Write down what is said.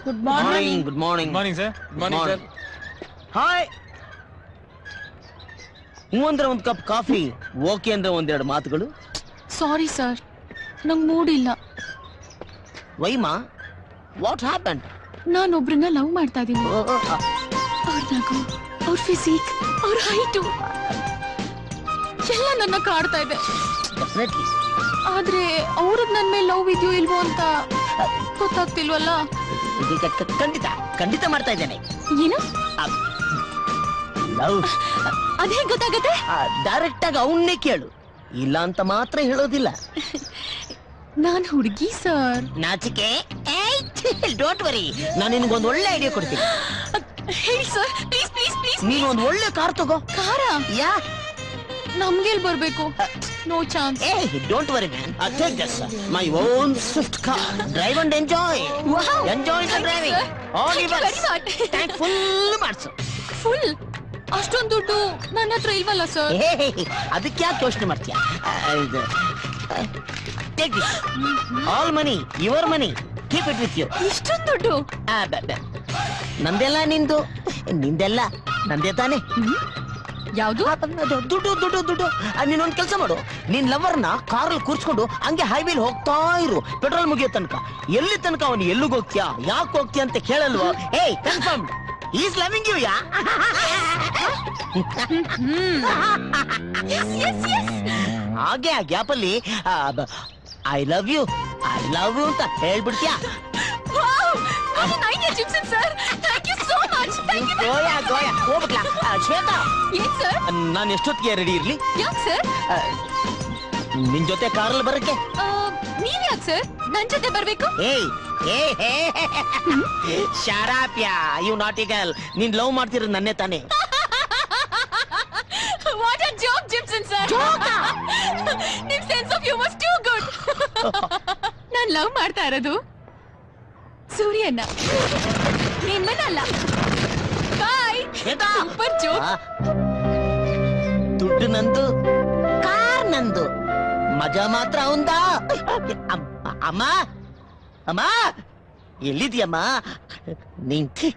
Good morning. Good morning. Morning sir. Morning sir. Hi. ಹ್ಞೂ ಅಂದ್ರೆ ಒಂದು ಕಪ್ ಕಾಫಿ, ಓಕೆ ಅಂದ್ರೆ ಒಂದೆರಡು ಮಾತುಗಳು. ಸಾರಿ ಸರ್, ನಂಗೆ ಮೂಡ್ ಇಲ್ಲ. ವೈಮಾ, ವಾಟ್ ಹ್ಯಾಪನ್? ನಾನೊಬ್ರನ್ನ ಲವ್ ಮಾಡ್ತಾ ಇದ್ದೀನಿ. ಅವ್ರ ನಗು, ಅವ್ರ ಫಿಸಿಕ್, ಅವ್ರ ಹೈಟು ಎಲ್ಲ ನನ್ನ ಕಾಡ್ತಾ ಇದೆ. ಡೆಫಿನೆಟ್ಲಿ. ಆದ್ರೆ ಅವ್ರಿಗೆ ನನ್ ಮೇಲೆ ಲವ್ ಇದೆಯೋ ಇಲ್ವೋ ಅಂತ ಗೊತ್ತಾಗ್ತಿಲ್ವಲ್ಲ. ಖಂಡಿತ ಖಂಡಿತ ಮಾಡ್ತಾ ಇದ್ದೇನೆ. ಏನು ಲವ್? ಅದೇ ಗೊತ್ತಾಗತ್ತೆ. ಡೈರೆಕ್ಟ್ ಆಗಿ ಅವನ್ನೇ ಕೇಳು, ಇಲ್ಲ ಅಂತ ಮಾತ್ರ ಹೇಳೋದಿಲ್ಲ. ನಾನ್ ಹುಡುಗಿ ಸರ್. ನಾಚಿಕೆ? ಡೋಂಟ್ ವರಿ, ನಾನು ನಿನ್ಗೊಂದು ಒಳ್ಳೆ ಐಡಿಯಾ ಕೊಡ್ತೀನಿ. ಹೇಳಿ ಸರ್, ಪ್ಲೀಸ್ ಪ್ಲೀಸ್ ಪ್ಲೀಸ್. ನೀನು ಒಂದು ಒಳ್ಳೆ ಕಾರ್ ತಗೋ. ಕಾರ? ಯಾ, ನಮ್ಗೆಲ್ ಬರ್ಬೇಕು? No chance. Don't worry man, take this my own Swift car. Drive and enjoy. Enjoy the driving. All yours. Tank full ಮಾಡ್ಸು. ಫುಲ್? ಅಷ್ಟೊಂದು ದುಡ್ಡು ನನ್ನ ಹತ್ರ ಇಲ್ವಲ್ಲ ಸರ್. ಅದಕ್ಕೆ ಯಾಕೆ ಯೋಚನೆ ಮಾಡ್ತೀಯ? Take this, all money, your money, keep it with you. ಇಷ್ಟೊಂದು ದುಡ್ಡು? ನಂದೆಲ್ಲ ನಿಂದು, ನಿಂದೆಲ್ಲ ನಂದೇ ತಾನೆ. ಯಾವ್ದು? ದುಡ್ಡು ದುಡ್ಡು ದುಡ್ಡು. ನೀನೊಂದು ಕೆಲಸ ಮಾಡು, ನಿನ್ ಲವರ್ನ ಕಾರಲ್ಲಿ ಕೂರ್ಸ್ಕೊಂಡು ಹಂಗೆ ಹೈವೇಲಿ ಹೋಗ್ತಾ ಇರು, ಪೆಟ್ರೋಲ್ ಮುಗಿಯೋ ತನಕ. ಎಲ್ಲಿ ತನಕ ಅವನು ಎಲ್ಲಿಗೆ ಹೋಗ್ತೀಯಾ, ಯಾಕೆ ಹೋಗ್ತೀಯ ಅಂತ ಕೇಳಲ್ವ? ಏಯ್, ಕನ್ಫರ್ಮ್ ಈಸ್ ಲವಿಂಗ್ ಯು. ಯಾ, ಹಾಗೆ ಆ ಗ್ಯಾಪಲ್ಲಿ ಐ ಲವ್ ಯು ಅಂತ ಹೇಳ್ಬಿಡ್ತೀಯಾ? ಶ್ವೇತಾ, ನಾನು ಎಷ್ಟೊತ್ತಿಗೆ ರೆಡಿ ಇರ್ಲಿ? ಯಾಕೆ ಸರ್? ನಿನ್ ಜೊತೆ ಕಾರಲ್ಲಿ ಬರಕ್ಕೆ. ನೀವ್ ಯಾಕೆ ಸರ್ ನನ್ ಜೊತೆ ಬರ್ಬೇಕು? Shut up ya, you naughty girl. ನೀನ್ ಲವ್ ಮಾಡ್ತಿರೋದು ನನ್ನೇ ತಾನೆ. What a joke Jimson sir. ನಿಮ್ sense of humour too good. ನಾನ್ ಲವ್ ಮಾಡ್ತಾ ಇರೋದು ಸೂರ್ಯನ, ನಿಮ್ಮನ್ನಲ್ಲ. ಬಾಯ್. Super joke. ದುಡ್ಡು ನಂದು, ಕಾರ್ ನಂದು, ಮಜಾ ಮಾತ್ರ ಅವಂದ. ಅಮ್ಮ, ಅಮ್ಮ, ಎಲ್ಲಿದ್ಯಮ್ಮ? ನಿಂಗೆ